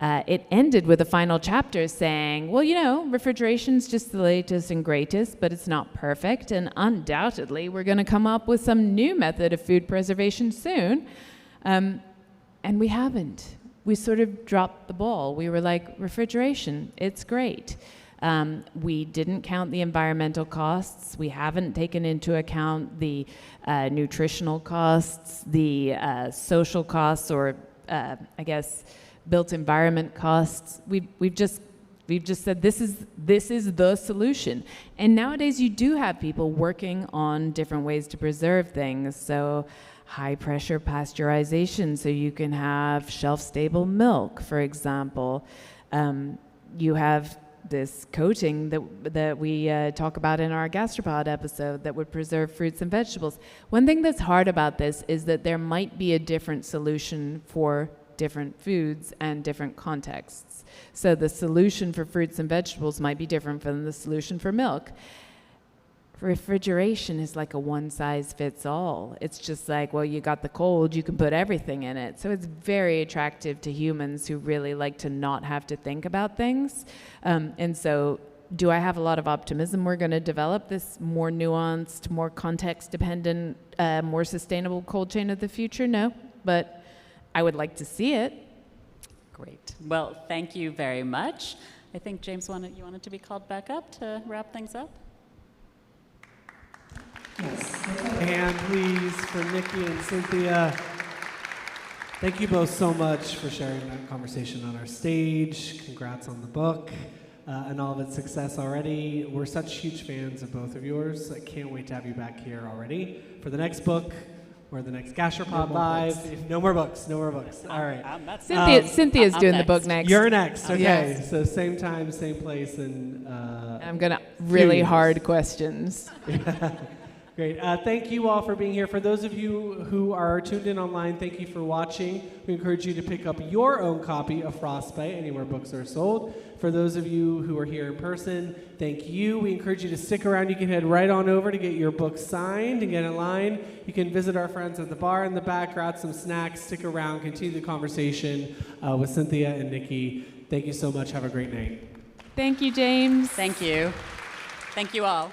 it ended with a final chapter saying, well, refrigeration's just the latest and greatest, but it's not perfect, and undoubtedly we're going to come up with some new method of food preservation soon. And we haven't. We sort of dropped the ball. We were like, refrigeration, it's great. We didn't count the environmental costs. We haven't taken into account the nutritional costs, the social costs, or I guess built environment costs. We've just said this is the solution. And nowadays you do have people working on different ways to preserve things. So high pressure pasteurization, so you can have shelf stable milk, for example. You have this coating that we talk about in our Gastropod episode that would preserve fruits and vegetables. One thing that's hard about this is that there might be a different solution for different foods and different contexts. So the solution for fruits and vegetables might be different from the solution for milk. Refrigeration is like a one-size-fits-all. It's just like, well, you got the cold, you can put everything in it. So it's very attractive to humans who really like to not have to think about things. And so do I have a lot of optimism we're going to develop this more nuanced, more context-dependent, more sustainable cold chain of the future? No, but I would like to see it. Great. Well, thank you very much. I think, James, you wanted to be called back up to wrap things up? Yes. And please, for Nikki and Cynthia, thank you both so much for sharing that conversation on our stage. Congrats on the book and all of its success already. We're such huge fans of both of yours. I can't wait to have you back here already for the next book or the next Gastropod Live. No more books. All right. Cynthia's doing the book next. You're next. Okay. Yes. So same time, same place, and I'm gonna really hard questions. Great. Thank you all for being here. For those of you who are tuned in online, thank you for watching. We encourage you to pick up your own copy of Frostbite anywhere books are sold. For those of you who are here in person, thank you. We encourage you to stick around. You can head right on over to get your book signed and get in line. You can visit our friends at the bar in the back, grab some snacks, stick around, continue the conversation with Cynthia and Nikki. Thank you so much. Have a great night. Thank you, James. Thank you. Thank you all.